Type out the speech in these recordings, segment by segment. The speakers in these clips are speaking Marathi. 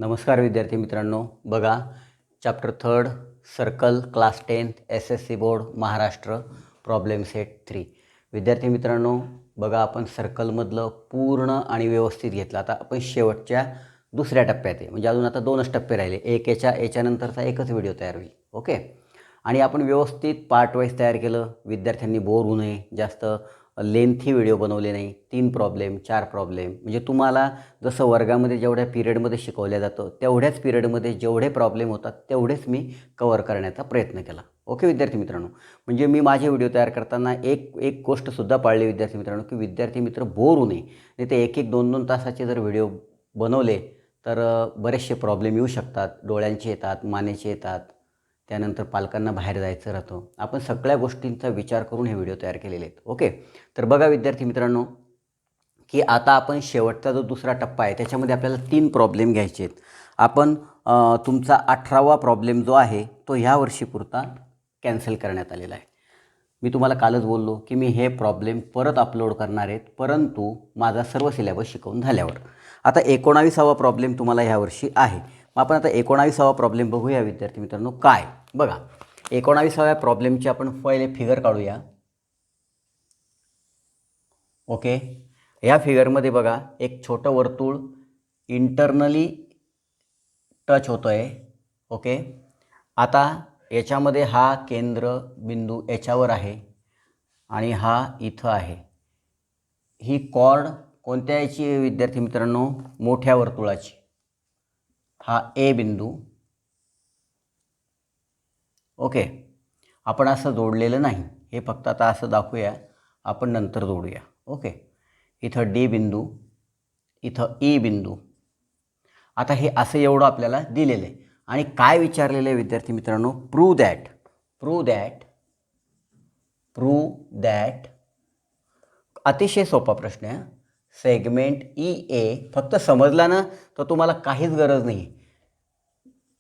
नमस्कार विद्यार्थी मित्रांनो, बघा chapter 3 circle class 10th SSC board Maharashtra problem set 3. विद्यार्थी मित्रांनो, बघा आपण सर्कलमधलं पूर्ण आणि व्यवस्थित घेतलं. आता आपण शेवटच्या दुसऱ्या टप्प्यात आहे, म्हणजे अजून आता 2च टप्पे राहिले. याच्यानंतरचा एकच व्हिडिओ तयार होईल. ओके, आणि आपण व्यवस्थित पार्ट वाईज तयार केलं. विद्यार्थ्यांनी बोर होऊ नये, जास्त लेंथी व्हिडिओ बनवले नाही. 3 प्रॉब्लेम 4 प्रॉब्लेम, म्हणजे तुम्हाला जसं वर्गामध्ये जेवढ्या पिरियडमध्ये शिकवल्या जातं तेवढ्याच पिरियडमध्ये जेवढे प्रॉब्लेम होतात तेवढेच मी कवर करण्याचा प्रयत्न केला. ओके विद्यार्थी मित्रांनो, म्हणजे मी माझे व्हिडिओ तयार करताना एक गोष्टसुद्धा पाळली विद्यार्थी मित्रांनो, की विद्यार्थी मित्र बोर होऊ नये. नाही तर 1-1 2-2 तासाचे जर व्हिडिओ बनवले तर बरेचसे प्रॉब्लेम येऊ शकतात. डोळ्यांचे येतात, मानेचे येतात, त्यानंतर पालकांना बाहेर जायचं राहतं. आपण सगळ्या गोष्टींचा विचार करून हे व्हिडिओ तयार केलेले आहेत. ओके, तर बघा विद्यार्थी मित्रांनो, की आता आपण शेवटचा जो दुसरा टप्पा आहे त्याच्यामध्ये आपल्याला 3 प्रॉब्लेम घ्यायचे आहेत. आपण तुमचा 18वा प्रॉब्लेम जो आहे तो ह्या वर्षीपुरता कॅन्सल करण्यात आलेला आहे. मी तुम्हाला कालच बोललो की मी हे प्रॉब्लेम परत अपलोड करणार आहेत, परंतु माझा सर्व सिलेबस शिकवून झाल्यावर. आता 19वा प्रॉब्लेम तुम्हाला ह्या वर्षी आहे. मग आपण आता 19वा प्रॉब्लेम बघूया विद्यार्थी मित्रांनो. काय बघा, 19व्या प्रॉब्लेमची आपण पहिले फिगर काढूया. ओके, या फिगरमध्ये बघा एक छोटं वर्तुळ इंटरनली टच होतं आहे. ओके, आता याच्यामध्ये हा केंद्र बिंदू याच्यावर आहे आणि हा इथं आहे. ही कॉर्ड कोणत्या याची आहे विद्यार्थी मित्रांनो? मोठ्या वर्तुळाची. हा ए बिंदू. ओके, आपण असं जोडलेलं नाही, हे फक्त आता असं दाखवूया, आपण नंतर जोडूया. ओके, इथं डी बिंदू, इथं ई बिंदू. आता हे असं एवढं आपल्याला दिलेलं आहे आणि काय विचारलेलं आहे विद्यार्थी मित्रांनो? प्रूव्ह दॅट अतिशय सोपा प्रश्न आहे. सेगमेंट ई ए, फक्त समजला ना तर तुम्हाला काहीच गरज नाही.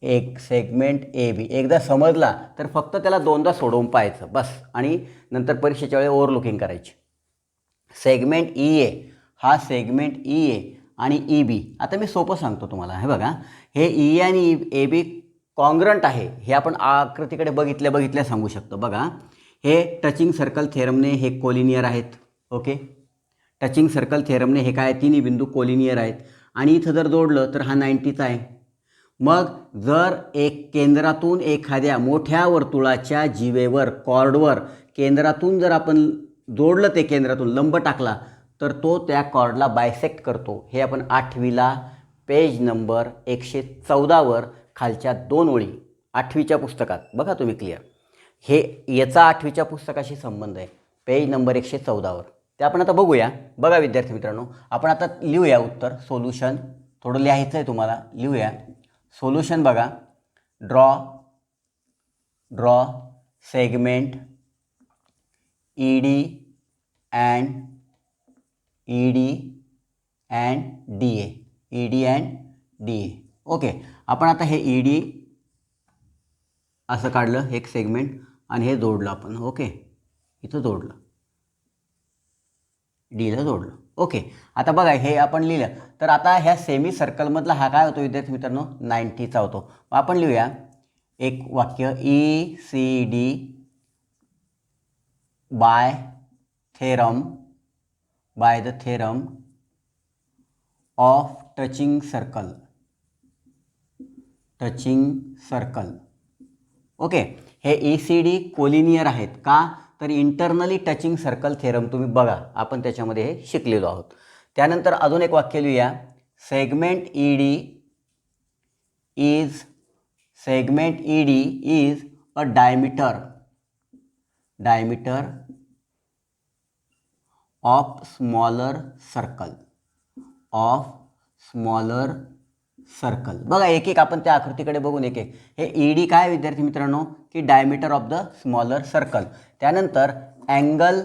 एक सेगमेंट ए बी एकदा समजला तर फक्त त्याला 2दा सोडवून पाहायचं बस, आणि नंतर परीक्षेच्या वेळी ओव्हरलुकिंग करायची. सेगमेंट ई ए, हा सेगमेंट ई ए आणि ई बी. आता मी सोपं सांगतो तुम्हाला. हे बघा, हे ई आणि ए बी कॉन्ग्रंट आहे. हे आपण आकृतीकडे बघितल्या सांगू शकतो. बघा, हे टचिंग सर्कल थेरमने हे कोलिनियर आहेत. ओके, टचिंग सर्कल थेरमने हे काय, तिन्ही बिंदू कोलिनियर आहेत. आणि इथं जर जोडलं तर हा 90चा आहे. मग जर एक केंद्रातून एखाद्या मोठ्या वर्तुळाच्या जीवेवर, कॉर्डवर केंद्रातून जर आपण जोडलं, ते केंद्रातून लंब टाकला तर तो त्या कॉर्डला बायसेक्ट करतो. हे आपण 8वीला पेज नंबर 114वर खालच्या 2 ओळी 8वीच्या पुस्तकात बघा तुम्ही क्लिअर. हे याचा 8वीच्या पुस्तकाशी संबंध आहे, पेज नंबर 114वर. ते आपण आता बघूया. बघा विद्यार्थी मित्रांनो, आपण आता लिहूया उत्तर. सोल्युशन थोडं लिहायचं आहे तुम्हाला, लिहूया. सोल्युशन बघा, draw segment ED and DA. Okay, आपण आता हे ED असं काढलं एक सेगमेंट आणि हे जोडलं आपण. ओके, इथं जोडलं, डीला जोडलं. ओके, आता बघा हे आपण लिहिलं तर आता ह्या सेमी सर्कलमधला हा काय होतो विद्यार्थी मित्रांनो? 90चा होतो. आपण लिहूया एक वाक्य, ECD by the theorem of touching circle. Okay, हे ECD कोलिनियर आहेत का? तर इंटरनली टचिंग सर्कल थेरम तुम्ही बघा, आपण त्याच्यामध्ये हे शिकलेलो आहोत. त्यानंतर अजून एक वाक्य लिहूया. Segment ED is a diameter of smaller circle. बघा एक एक आपण त्या आकृतीकडे बघून एक एक. हे ED काय विद्यार्थी मित्रांनो? की diameter of the smaller circle. त्यानंतर angle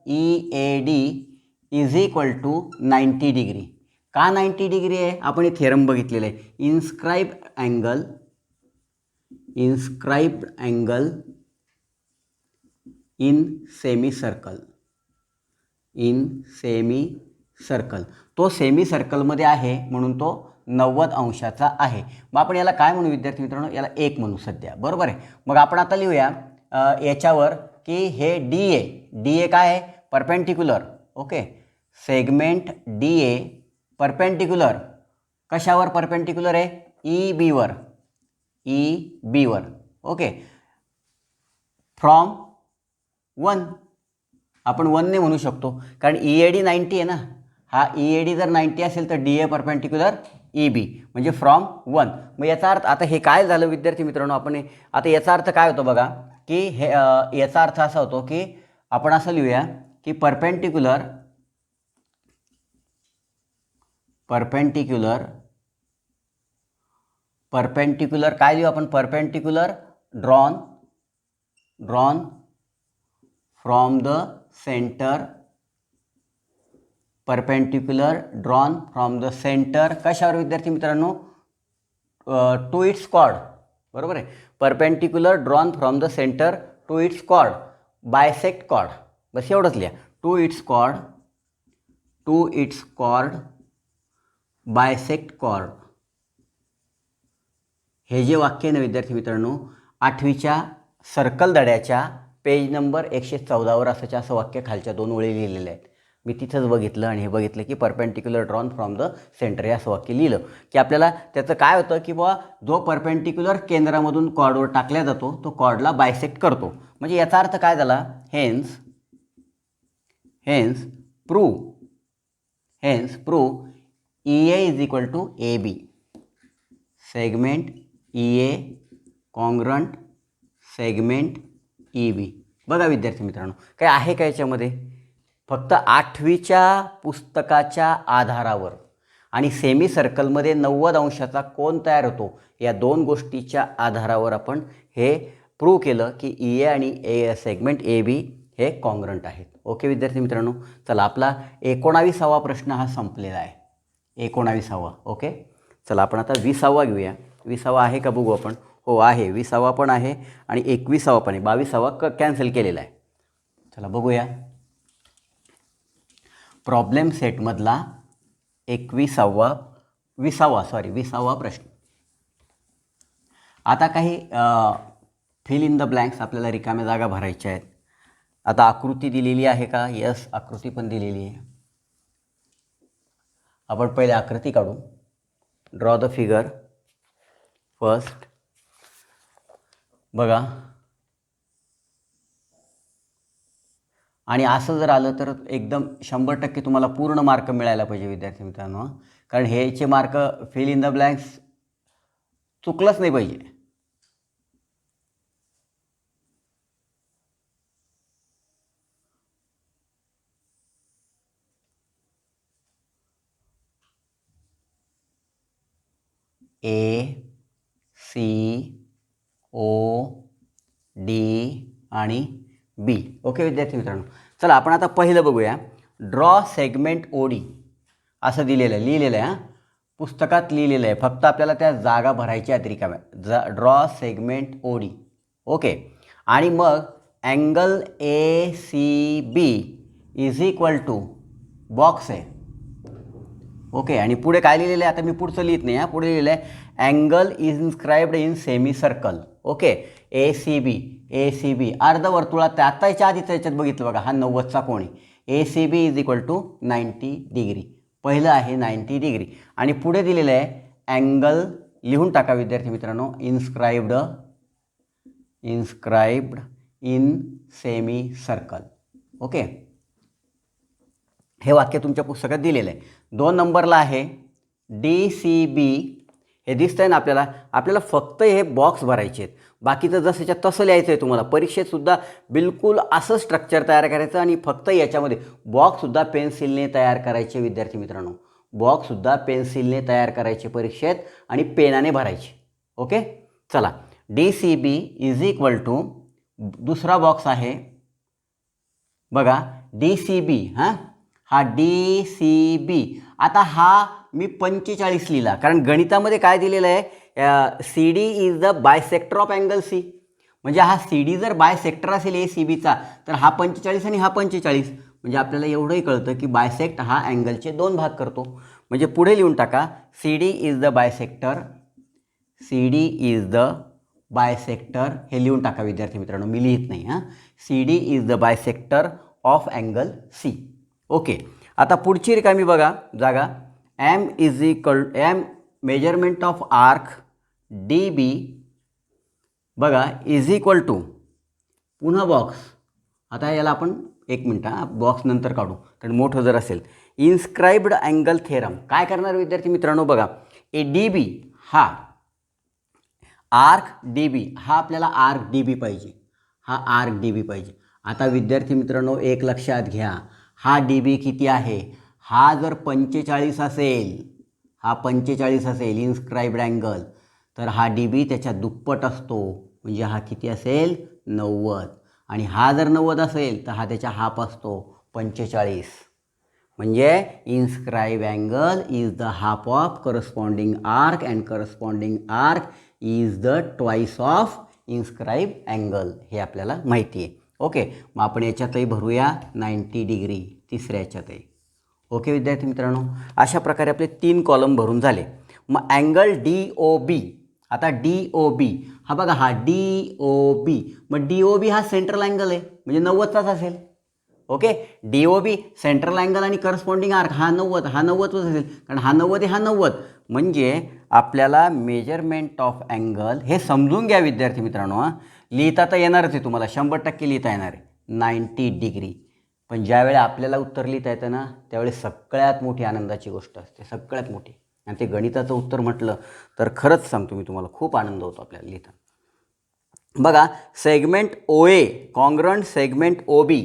EAD is equal to 90 degree. का 90 डिग्री आहे? आपण हे थेरम बघितलेलं आहे. Inscribed angle in semi circle, तो सेमी सर्कलमध्ये आहे म्हणून तो 90 अंशाचा आहे. मग आपण याला काय म्हणू विद्यार्थी मित्रांनो, याला 1 म्हणू सध्या, बरोबर आहे. मग आपण आता लिहूया याच्यावर की हे डी ए काय आहे, perpendicular. Okay, segment D A perpendicular कशावर परपेंडिक्युलर आहे, ई बीवर. ओके, फ्रॉम 1 आपण 1 ने म्हणू शकतो कारण EAD 90 आहे ना. हा EAD जर 90 असेल तर DA परपेंडिक्युलर EB म्हणजे फ्रॉम 1. मग याचा अर्थ आता हे काय झालं विद्यार्थी मित्रांनो, आपण आता याचा अर्थ काय होतो बघा की हे याचा अर्थ असा होतो की आपण असं लिहूया की परपेंडिक्युलर काय लिहू आपण, perpendicular drawn from the centre, perpendicular drawn from the centre कशावर विद्यार्थी मित्रांनो, टू इट्स कॉर्ड, बरोबर आहे. Perpendicular drawn from the centre to its chord bisect chord, बस एवढंच लिहा, to its chord bisect chord. हे जे वाक्य आहे ना विद्यार्थी मित्रांनो, 8वीच्या सर्कल धड्याच्या पेज नंबर 114वर असं वाक्य खालच्या 2 ओळी लिहिलेले आहेत. मी तिथंच बघितलं आणि हे बघितलं की perpendicular drawn from the centre हे असं वाक्य लिहिलं की आपल्याला त्याचं काय होतं की बुवा जो परपेंडिक्युलर केंद्रामधून कॉर्डवर टाकला जातो तो कॉर्डला बायसेक्ट करतो. म्हणजे याचा अर्थ काय झाला, hence prove EA is equal to AB, segment EA congruent segment EB. बघा विद्यार्थी मित्रांनो, काय आहे का याच्यामध्ये, फक्त 8वीच्या पुस्तकाच्या आधारावर आणि सेमी सर्कलमध्ये 90 अंशाचा कोन तयार होतो या 2 गोष्टीच्या आधारावर आपण हे प्रूव्ह केलं की EA आणि सेगमेंट AB हे कॉन्ग्रंट आहेत. ओके विद्यार्थी मित्रांनो, चला आपला 19वा प्रश्न हा संपलेला आहे, 19वा. ओके, चला आपण आता 20वा घेऊया. 20वा आहे का बघू आपण. हो आहे, 20वा पण आहे आणि 21वा पण आहे, 22वा कॅन्सल केलेला आहे. चला बघूया प्रॉब्लेम सेटमधला 20वा प्रश्न. आता काही फिल इन द ब्लँक्स, आपल्याला रिकाम्या जागा भरायच्या आहेत. आता आकृती दिलेली आहे का, यस आकृती पण दिलेली आहे. आपण पहिले आकृती काढू, ड्रॉ द फिगर फर्स्ट. बघा, आणि असं जर आलं तर एकदम 100% तुम्हाला पूर्ण मार्क मिळायला पाहिजे विद्यार्थी मित्रांनो, कारण हेचे mark fill in the blanks चुकलंच नाही पाहिजे. ACOD आणि B. ओके विद्यार्थी मित्रांनो, चला आपण आता पहिलं बघूया. ड्रॉ सेगमेंट OD असं लिहिलेलं आहे. पुस्तकात लिहिलेलं आहे, फक्त आपल्याला त्या जागा भरायच्या आहेत रिकाम्या. Draw segment OD. ओके, आणि मग angle ACB is equal to box आहे. ओके, आणि पुढे काय लिहिलेलं आहे, आता मी पुढचं लिहित नाही, पुढे लिहिलेलं आहे angle is inscribed in semi circle. Okay, ACB अर्धवर्तुळात, आता याच्या आधीचं याच्यात बघितलं बघा, हा 90चा कोण आहे. ACB is equal to 90 degree, पहिलं आहे 90 डिग्री. आणि पुढे दिलेलं आहे अँगल, लिहून टाका विद्यार्थी मित्रांनो, inscribed in semi circle. Okay, हे वाक्य तुमच्या पुस्तकात दिलेलं आहे. 2 नंबरला आहे DCB. हे दिसतंय ना आपल्याला फक्त हे बॉक्स भरायचे आहेत, बाकीचं जसंच्या तसं लिहायचं आहे. तुम्हाला परीक्षेतसुद्धा बिलकुल असं स्ट्रक्चर तयार करायचं आणि फक्त याच्यामध्ये बॉक्ससुद्धा पेन्सिलने तयार करायचे विद्यार्थी मित्रांनो, बॉक्ससुद्धा पेन्सिलने तयार करायचे परीक्षेत आणि पेनाने भरायचे. ओके, चला DCB इज इक्वल टू, दुसरा बॉक्स आहे बघा DCB. हा DCB. आता हा मी 45 लिहिला, कारण गणितामध्ये काय दिलेलं आहे, CD is the bisector of angle C. म्हणजे हा CD जर बायसेक्टर असेल ACBचा तर हा 45 आणि हा 45, म्हणजे आपल्याला एवढंही कळतं की बायसेक्ट हा अँगलचे दोन भाग करतो. म्हणजे पुढे लिहून टाका C D is the bisector, C D is the bisector हे लिहून टाका विद्यार्थी मित्रांनो, मी लिहित नाही हां. C D is the bisector of angle C. Okay, आता पुढची रिकामी बघा जागा, M is equal M measurement of arc D B बघा इज इक्वल टू पुन्हा बॉक्स. आता याला आपण एक मिनटं बॉक्स नंतर काढू कारण मोठं जर असेल. इन्स्क्राइब्ड अँगल थेरम काय करणार विद्यार्थी मित्रांनो, बघा ए डी बी हा आर्क डी बी हा आपल्याला आर्क डी बी पाहिजे, हा आर्क डी बी पाहिजे. आता विद्यार्थी मित्रांनो एक लक्षात घ्या, हा डी बी किती आहे, हा जर 45 असेल, हा 45 असेल इन्स्क्राइब्ड अँगल, तर हा डी बी त्याच्या दुप्पट असतो. म्हणजे हा किती असेल 90. आणि हा जर 90 असेल तर हा त्याच्या हाफ असतो 45. म्हणजे inscribe angle is the half of corresponding arc and corresponding arc is the twice of inscribe angle, हे आपल्याला माहिती आहे. ओके, मग आपण याच्यातही भरूया 90 डिग्री तिसऱ्या याच्यातही. ओके विद्यार्थी मित्रांनो, अशा प्रकारे आपले 3 कॉलम भरून झाले. मग अँगल डी ओ बी, आता डी ओ बी हा बघा, हा डी ओ बी, मग डी ओ बी हा सेंट्रल अँगल आहे म्हणजे 90चाच असेल. Okay, D O B central angle आणि करस्पॉन्डिंग आर्क हा 90, हा 90च असेल कारण हा 90 आहे, हा 90. म्हणजे आपल्याला मेजरमेंट ऑफ अँगल हे समजून घ्या विद्यार्थी मित्रांनो. लिहिता तर येणारच आहे तुम्हाला, 100% लिहिता येणार आहे 90 डिग्री. पण ज्यावेळी आपल्याला उत्तर लिहिता येतं ना त्यावेळी सगळ्यात मोठी आनंदाची गोष्ट असते, सगळ्यात मोठी. आणि ते गणिताचं उत्तर म्हटलं तर खरंच सांगतो मी तुम्हाला खूप आनंद होतो आपल्याला लिहिता. बघा segment O A congruent segment O B,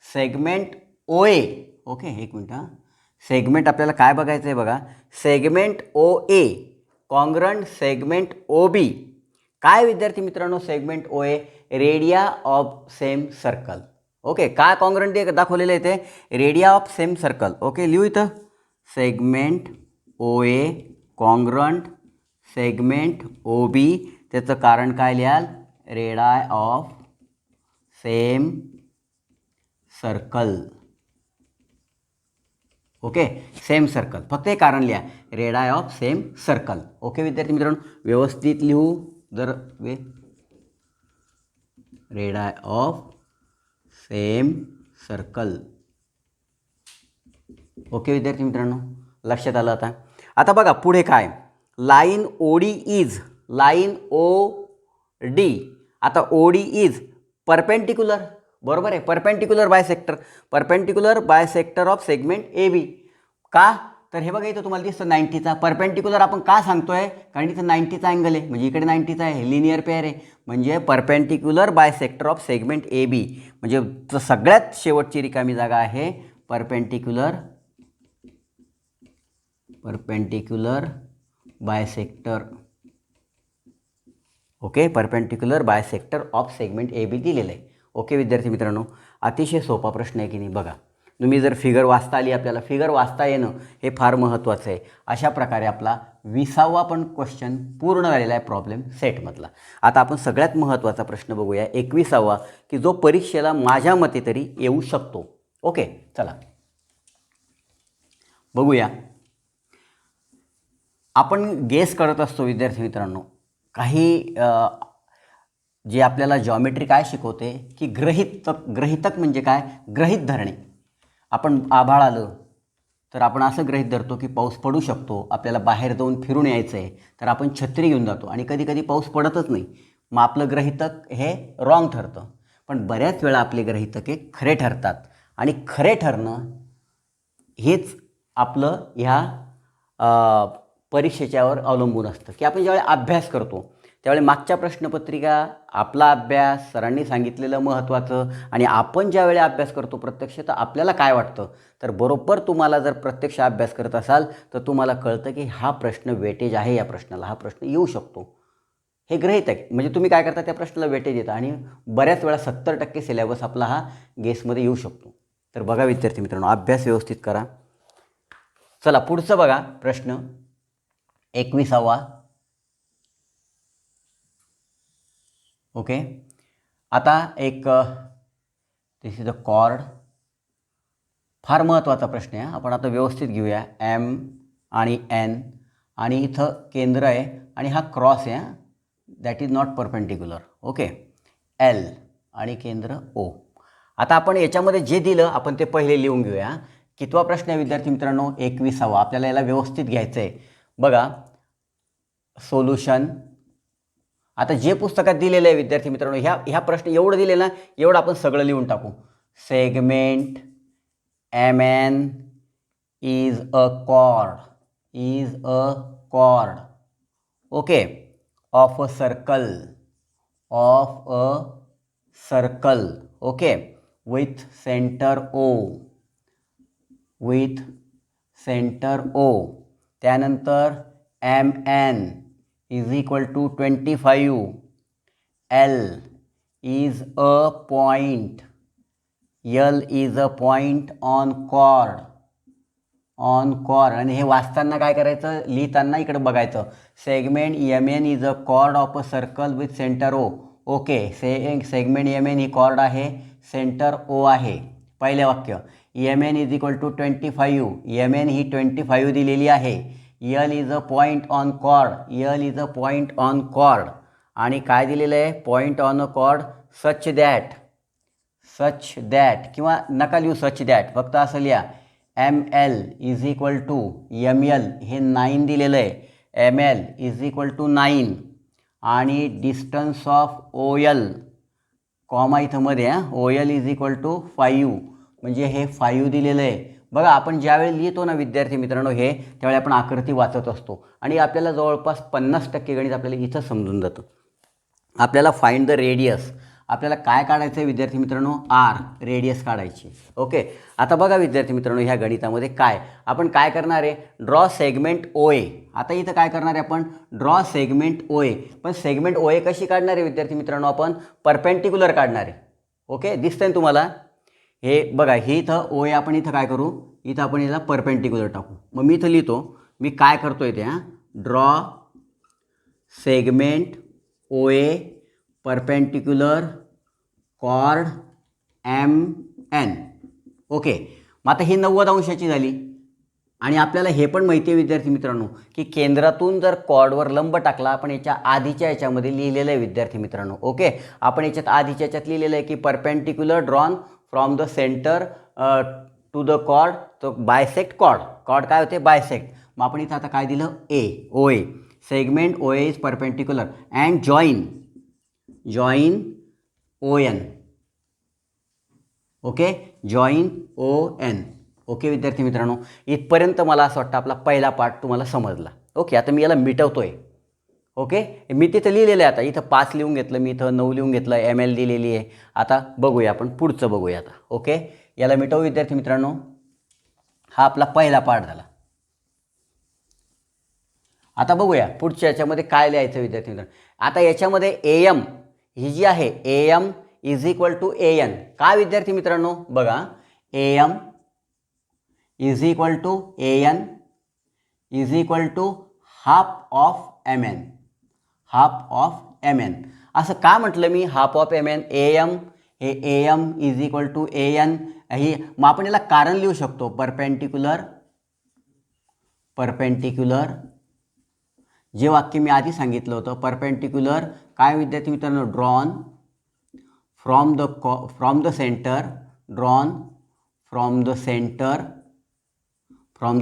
segment O A. Okay एक मिनटं हां, सेगमेंट आपल्याला काय बघायचं आहे बघा, segment O A congruent segment O B. काय विद्यार्थी मित्रांनो segment O A, radii of same circle. Okay, काय कॉन्ग्रंट दाखवलेलं आहे ते, radii of same circle. Okay लिहू इथं segment O A congruent segment O B, त्याचं कारण काय लिहाल, radii of same circle. Okay, same circle, फक्त हे कारण लिहा, radii of same circle. Okay विद्यार्थी मित्रांनो, व्यवस्थित लिहू जर radii of same circle. Okay विद्यार्थी मित्रांनो, लक्षात आलं. आता बघा पुढे काय, line O D is, line O D, आता ओ डी इज परपेंडिक्युलर, बरोबर आहे, perpendicular bisector, perpendicular bisector of segment A B. का तर हे बघा इथं तुम्हाला दिसतं 90चा परपेंडिक्युलर, आपण का सांगतोय कारण इथं 90चा अँगल आहे म्हणजे इकडे 90चा आहे, लिनियर पेअर आहे. म्हणजे perpendicular bisector of segment A B, म्हणजे सगळ्यात शेवटची रिकामी जागा आहे perpendicular, perpendicular bisector. Okay, perpendicular bisector of segment A B दिलेलं आहे. ओके विद्यार्थी मित्रांनो, अतिशय सोपा प्रश्न आहे की नाही. बघा तुम्ही जर फिगर वाचता आली, आपल्याला फिगर वाचता येणं हे फार महत्त्वाचं आहे. अशा प्रकारे आपला 20वा पण क्वेश्चन पूर्ण झालेला आहे प्रॉब्लेम सेटमधला. आता आपण सगळ्यात महत्त्वाचा प्रश्न बघूया 21वा, की जो परीक्षेला माझ्या मते तरी येऊ शकतो. ओके चला बघूया. आपण गेस करत असतो विद्यार्थी मित्रांनो, काही जे आपल्याला जॉमेट्री काय शिकवते की गृहीतक म्हणजे काय, गृहीत धरणे. आपण आभाळ आलं तर आपण असं गृहीत धरतो की पाऊस पडू शकतो, आपल्याला बाहेर जाऊन फिरून यायचं आहे तर आपण छत्री घेऊन जातो आणि कधी कधी पाऊस पडतच नाही, मग आपलं गृहीतक हे रॉंग ठरतं. पण बऱ्याच वेळा आपले गृहीतक हे खरे ठरतात आणि खरे ठरणं हेच आपलं ह्या परीक्षेच्यावर अवलंबून असतं. की आपण ज्यावेळी अभ्यास करतो त्यावेळी मागच्या प्रश्नपत्रिका, आपला अभ्यास, सरांनी सांगितलेलं महत्त्वाचं, आणि आपण ज्यावेळी अभ्यास करतो प्रत्यक्ष तर आपल्याला काय वाटतं, तर बरोबर तुम्हाला जर प्रत्यक्ष अभ्यास करत असाल तर तुम्हाला कळतं की हा प्रश्न वेटेज आहे, या प्रश्नाला हा प्रश्न येऊ शकतो, हे गृहीत आहे. म्हणजे तुम्ही काय करता, त्या प्रश्नाला वेटेज देता आणि बऱ्याच वेळा 70% सिलेबस आपला हा गेसमध्ये येऊ शकतो. तर बघा विद्यार्थी मित्रांनो, अभ्यास व्यवस्थित करा. चला पुढचं बघा प्रश्न 21वा. ओके, आता एक दिस इज द कॉर्ड, फार महत्त्वाचा प्रश्न आहे. आपण आता व्यवस्थित घेऊया. एम आणि एन आणि इथं केंद्र आहे आणि हा क्रॉस आहे, that is not perpendicular. Okay. L आणि केंद्र ओ. आता आपण याच्यामध्ये जे दिलं आपण ते पहिले लिहून घेऊया. कितवा प्रश्न आहे विद्यार्थी मित्रांनो? 21वा. आपल्याला याला व्यवस्थित घ्यायचं आहे. बघा सोल्युशन. आता जे पुस्तकात दिलेलं आहे विद्यार्थी मित्रांनो, ह्या प्रश्न एवढं दिलेलं ना, एवढं आपण सगळं लिहून टाकू. Segment M N is a chord okay of a circle okay with center O. त्यानंतर MN is equal to 25. L is a point. L is a point on chord. आणि हे वाचताना काय करायचं, लिहिताना इकडे बघायचं. Segment MN is a chord of a circle with centre O. Okay. Segment MN ही कॉर्ड आहे, सेंटर O आहे. पहिले वाक्य MN is equal to 25. MN ही 25 दिलेली आहे. L is a point on chord. आणि काय दिलेलं आहे? Point on a chord such that किंवा नका लिहू सच दॅट, फक्त असं लिहा. ML is equal to ML हे 9 दिलेलं आहे. ML इज इक्वल टू 9 आणि डिस्टन्स ऑफ OL कॉमा इथं मध्ये OL इज इक्वल टू 5 म्हणजे हे 5 दिलेलं आहे. बघा आपण ज्यावेळी लिहितो ना विद्यार्थी मित्रांनो हे, त्यावेळी आपण आकृती वाचत असतो आणि आपल्याला जवळपास 50% गणित आपल्याला इथं समजून जातं. आपल्याला फाइंड द रेडियस. आपल्याला काय काढायचं आहे विद्यार्थी मित्रांनो? आर, रेडियस काढायची. ओके. आता बघा विद्यार्थी मित्रांनो ह्या गणितामध्ये आपण काय करणार आहे? Draw segment OA. आता इथं काय करणार आहे आपण? Draw segment OA. पण सेगमेंट OA कशी काढणार आहे विद्यार्थी मित्रांनो? आपण परपेंडिक्युलर काढणार आहे. ओके. दिसतंय तुम्हाला हे? बघा ही इथं OA आपण इथं काय करू? इथं आपण याला परपेंडिक्युलर टाकू. मग मी इथं लिहितो, मी काय करतोय ते draw segment OA perpendicular chord MN. Okay. मग आता ही 90 अंशाची झाली आणि आपल्याला हे पण माहिती आहे विद्यार्थी मित्रांनो की केंद्रातून जर कॉर्डवर लंब टाकला, आपण याच्या आधीच्या याच्यामध्ये लिहिलेलं आहे विद्यार्थी मित्रांनो. ओके. आपण याच्यात आधीच्या याच्यात लिहिलेलं आहे की perpendicular drawn from the centre to the chord. तो बायसेक्ट कॉर्ड काय होते? बायसेक्ट. मग आपण इथं आता काय दिलं? OA. Segment OA is perpendicular and join ON. Okay. Join ON. Okay विद्यार्थी मित्रांनो, इथपर्यंत मला असं वाटतं आपला पहिला पार्ट तुम्हाला समजला. ओके. आता मी याला मिटवतोय. ओके. मी तिथं लिहिलेलं आहे. आता इथं 5 लिहून घेतलं, मी इथं 9 लिहून घेतलं, ML दिलेली आहे. आता बघूया आपण पुढचं बघूया आता. ओके. याला मिटवू विद्यार्थी मित्रांनो. हा आपला पहिला पार्ट झाला. आता बघूया पुढच्या याच्यामध्ये काय लिहायचं विद्यार्थी मित्रांनो. आता याच्यामध्ये AM ही जी आहे AM is equal to AN. काय विद्यार्थी मित्रांनो? बघा AM is equal to AN is equal to half of MN. असं का म्हटलं मी? Half of MN. AM हे AM is equal to AN ही. मग आपण याला कारण लिहू शकतो. परपेंडिक्युलर जे वाक्य मी आधी सांगितलं होतं, परपेंडिक्युलर काय विद्यार्थी मित्रांनो? Drawn from the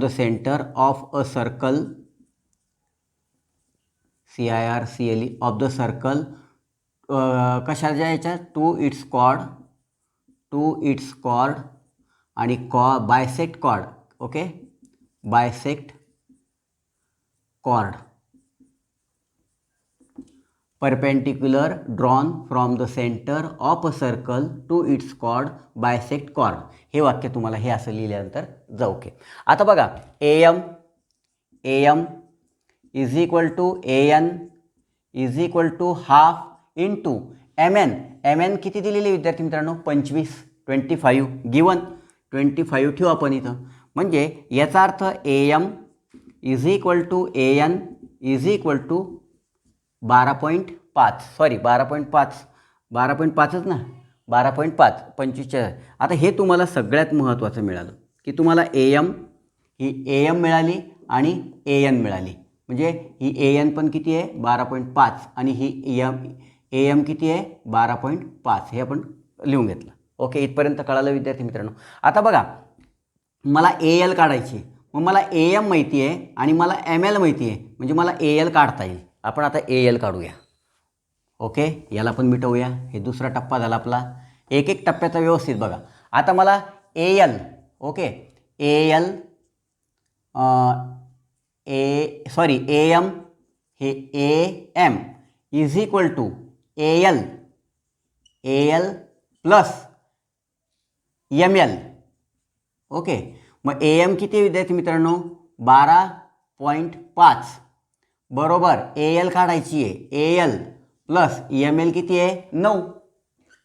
centre of a circle CIRCLE of the circle कशाच्या याच्यात? टू इट्स कॉर्ड आणि bisect chord. Okay. Bisect chord. Perpendicular drawn from the centre of a circle to its chord bisect chord. हे वाक्य तुम्हाला हे असं लिहिल्यानंतर जाऊ. ओके. आता बघा AM is equal to AN is equal to half into MN किती दिलेली विद्यार्थी मित्रांनो? 25 गिवन 25 ठेवू आपण इथं. म्हणजे याचा अर्थ AM is equal to AN is equal to 12.5. Sorry 12.5च ना, 12.5 25. आता हे तुम्हाला सगळ्यात महत्त्वाचं मिळालं. की तुम्हाला AM ही AM मिळाली आणि AN मिळाली. म्हणजे ही AN पण किती आहे 12.5 आणि ही AM किती आहे 12.5 हे आपण लिहून घेतलं. ओके, इथपर्यंत कळालं विद्यार्थी मित्रांनो. आता बघा मला AL काढायची, मग मला AM माहिती आहे आणि मला ML माहिती आहे, म्हणजे मला AL काढता येईल. आपण आता AL काढूया. ओके, याला पण मिटवूया. हे दुसरा टप्पा झाला आपला. एक एक टप्प्याचा व्यवस्थित बघा. आता मला AL ओके AL AM हे AM is equal to AL plus ML. Okay, मग AM किती विद्यार्थी मित्रांनो 12.5 बरोबर AL काढायची आहे. AL प्लस ML किती आहे 9.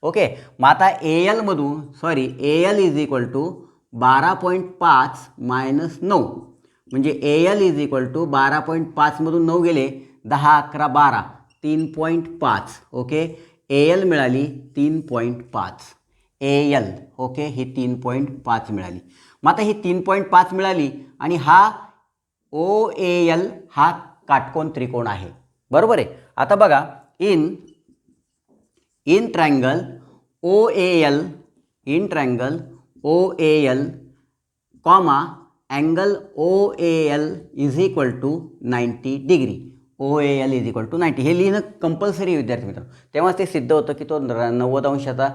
ओके, मग आता AL is equal to 12.5 minus 9 म्हणजे AL इज इक्वल टू 12.5 मधून 9 गेले 10 11 12 3.5. ओके, AL मिळाली 3.5 AL. ओके, ही 3.5 मिळाली. मग आता ही 3.5 मिळाली आणि हा OAL हा काटकोन त्रिकोण आहे. बरोबर आहे. आता बघा in triangle OAL comma angle OAL is equal to 90 degree. OAL is equal to 90 हे लिहिणं कंपल्सरी विद्यार्थी मित्रांनो. तेव्हाच ते सिद्ध होतं की तो 90 अंशाचा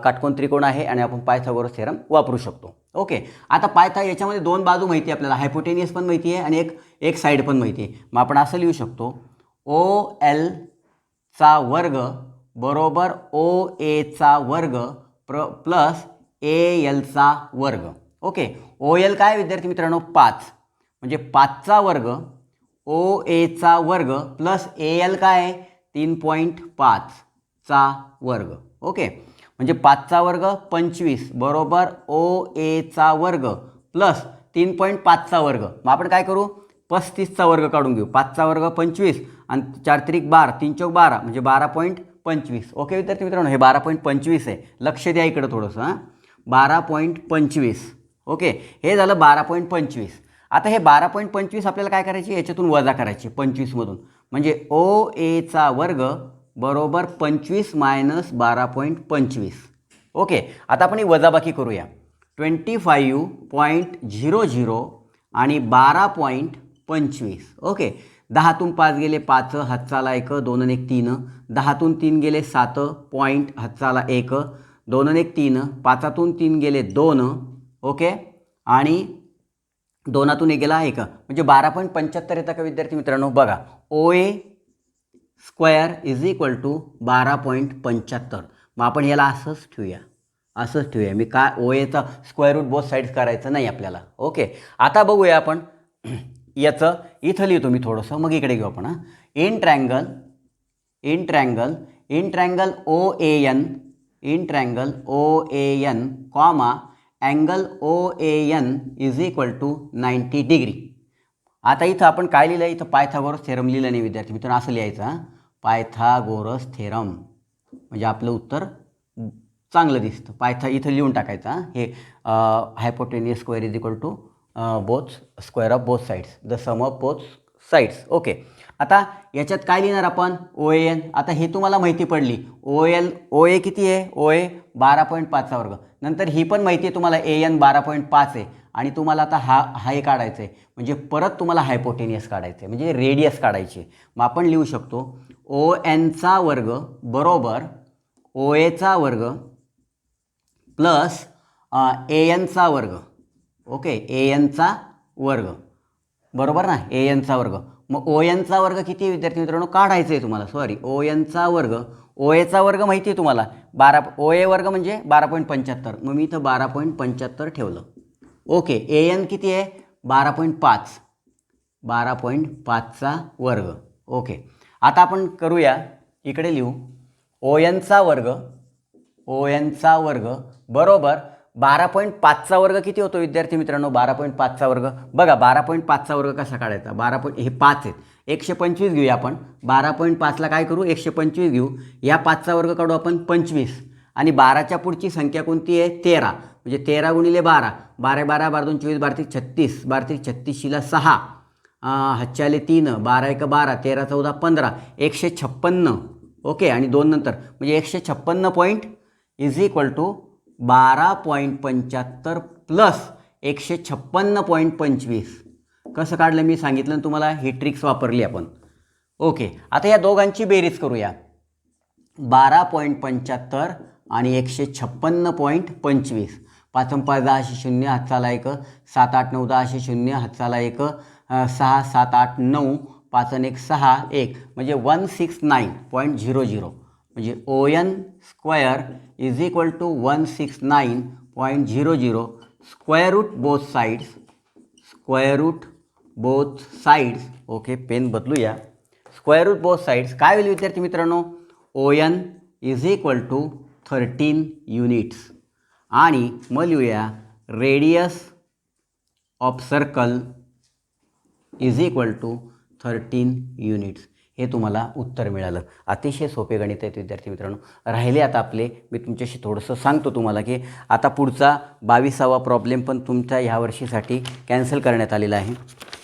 काटकोन त्रिकोण आहे आणि आपण पायथागोरस थेरम वापरू शकतो. ओके, आता याच्यामध्ये दोन बाजू माहिती आहे आपल्याला, हायपोटेनियस पण माहिती आहे आणि एक साईड पण माहिती आहे. मग आपण असं लिहू शकतो OL चा वर्ग बरोबर OA चा वर्ग प्लस AL चा वर्ग. ओके, OL काय विद्यार्थी मित्रांनो 5 म्हणजे 5चा वर्ग OA चा वर्ग प्लस AL काय आहे 3.5 चा वर्ग. ओके, म्हणजे 5चा वर्ग 25 बरोबर OA चा वर्ग प्लस 3.5 चा वर्ग. मग आपण काय करू 35 चा वर्ग काढून घेऊ. 5चा वर्ग 25 आणि 4 त्रिक 12 3 चौक 12 म्हणजे 12.25. ओके विद्यार्थी मित्रांनो, हे 12.25 आहे. लक्ष द्या इकडं थोडंसं. 12.25. ओके, हे झालं 12.25. आता हे 12.25 आपल्याला काय करायचे याच्यातून वजा करायचे 25 मधून म्हणजे OA चा वर्ग बरोबर 25 मायनस 12.25. ओके, आता आपण ही वजाबाकी करूया. 25.00 आणि 12.25. ओके, 10तून 5 गेले 5 हातचाला 1 2 आणि 1 3. 10तून 3 गेले 7 पॉईंट हातचाला 1 2 आणि 1 3. 5तून 3 गेले 2. ओके, आणि 2तून 1 गेला 1 म्हणजे 12.75 येतं का विद्यार्थी मित्रांनो. बघा OA square is equal to 12.75. मग आपण याला असंच ठेवूया. मी काय OAचा स्क्वेअर रूट बोथ साईड्स करायचं नाही आपल्याला. ओके, आता बघूया आपण याचं इथं लिहितो मी थोडंसं, मग इकडे घेऊ आपण. In triangle OAN comma angle OAN is equal to 90 degree. आता इथं आपण काय लिहिलं इथं पायथागोरस थेरम लिहिलं नाही विद्यार्थी मित्रांनो. असं लिहायचं पायथागोरस थेरम म्हणजे आपलं उत्तर चांगलं दिसतं. इथं लिहून टाकायचं हे hypotenuse square is equal to square of both sides the sum of both sides. Okay, आता याच्यात काय लिहिणार आपण OAN. आता हे तुम्हाला माहिती पडली OA किती आहे OA 12.5 चा वर्ग. नंतर ही पण माहिती आहे तुम्हाला AN 12.5 आहे आणि तुम्हाला आता हा हे काढायचं आहे म्हणजे परत तुम्हाला हायपोटेनियस काढायचं आहे म्हणजे रेडियस काढायची. मग आपण लिहू शकतो ON चा वर्ग बरोबर OA चा वर्ग प्लस AN चा वर्ग. ओके, AN चा वर्ग बरोबर ना, AN चा वर्ग. मग ON चा वर्ग किती आहे विद्यार्थी मित्रांनो काढायचं आहे तुम्हाला. ON चा वर्ग OA चा वर्ग माहिती आहे तुम्हाला OA वर्ग म्हणजे 12.75. मग मी इथं 12.75 ठेवलं. ओके, AN किती आहे 12.5 चा वर्ग. ओके, आता आपण करूया इकडे लिहू ON चा वर्ग बरोबर 12.5 चा वर्ग किती होतो विद्यार्थी मित्रांनो 12.5 चा वर्ग. बघा 12.5 चा वर्ग कसा काढायचा. हे 5 आहेत 125 घेऊया आपण. 12.5 ला काय करू 125 घेऊ. या 5 चा वर्ग काढू आपण 25 आणि 12च्या पुढची संख्या कोणती आहे 13 म्हणजे 13 गुणिले 12, 12 12 12 2 24, 12 36, 12 36ला 6, हातच्याले 3, 12 1 12, 13 14 15, 156. ओके, आणि 2 नंतर म्हणजे 156 point is equal to 12.75 plus 156.25. कसं काढलं मी सांगितलं ना तुम्हाला, ही ट्रिक्स वापरली आपण. ओके, आता या दोघांची बेरीज करूया. 12.75 आणि 156.25. 5 5 10 0, हातचाला 1, 7 8 9 10 0, हातचाला 1, 6 7 8 9, 5 1 6 1, म्हणजे 169.00. म्हणजे ON square is equal to 169.00. Square root both sides, square root both sides. Okay, pen बदलूया. स्क्वेअर रूट बोथ साइड्स काय होईल विद्यार्थी मित्रांनो, ON is equal to 13 units. आणि मग लिहूया radius of circle is equal to 13 units. हे तुम्हाला उत्तर मिळालं. अतिशय सोपे गणित आहेत विद्यार्थी मित्रांनो. राहिले आता आपले, मी तुमच्याशी थोडंसं सांगतो तुम्हाला की आता पुढचा 22वा प्रॉब्लेम पण तुमच्या ह्या वर्षीसाठी कॅन्सल करण्यात आलेला आहे.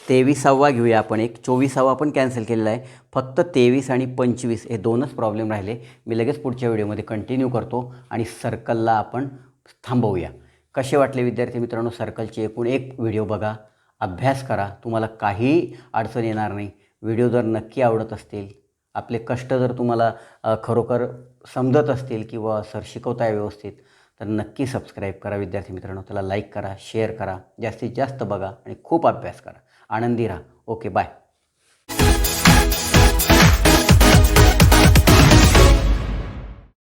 23वा घेऊया आपण, एक 24वा पण कॅन्सल केलेला आहे. फक्त 23 आणि 25 हे दोनच प्रॉब्लेम राहिले. मी लगेच पुढच्या व्हिडिओमध्ये कंटिन्यू करतो आणि सर्कलला आपण थांबवूया. कसे वाटले विद्यार्थी मित्रांनो सर्कलचे एकूण एक व्हिडिओ बघा, अभ्यास करा, तुम्हाला काही अडचण येणार नाही. व्हिडिओ जर नक्की आवडत असतील, आपले कष्ट जर तुम्हाला खरोखर समजत असतील किंवा सर शिकवताय व्यवस्थित, तर नक्की सबस्क्राईब करा विद्यार्थी मित्रांनो. त्याला लाईक करा, शेअर करा, जास्तीत जास्त बघा आणि खूप अभ्यास करा. आनंदी राहा. Okay, bye.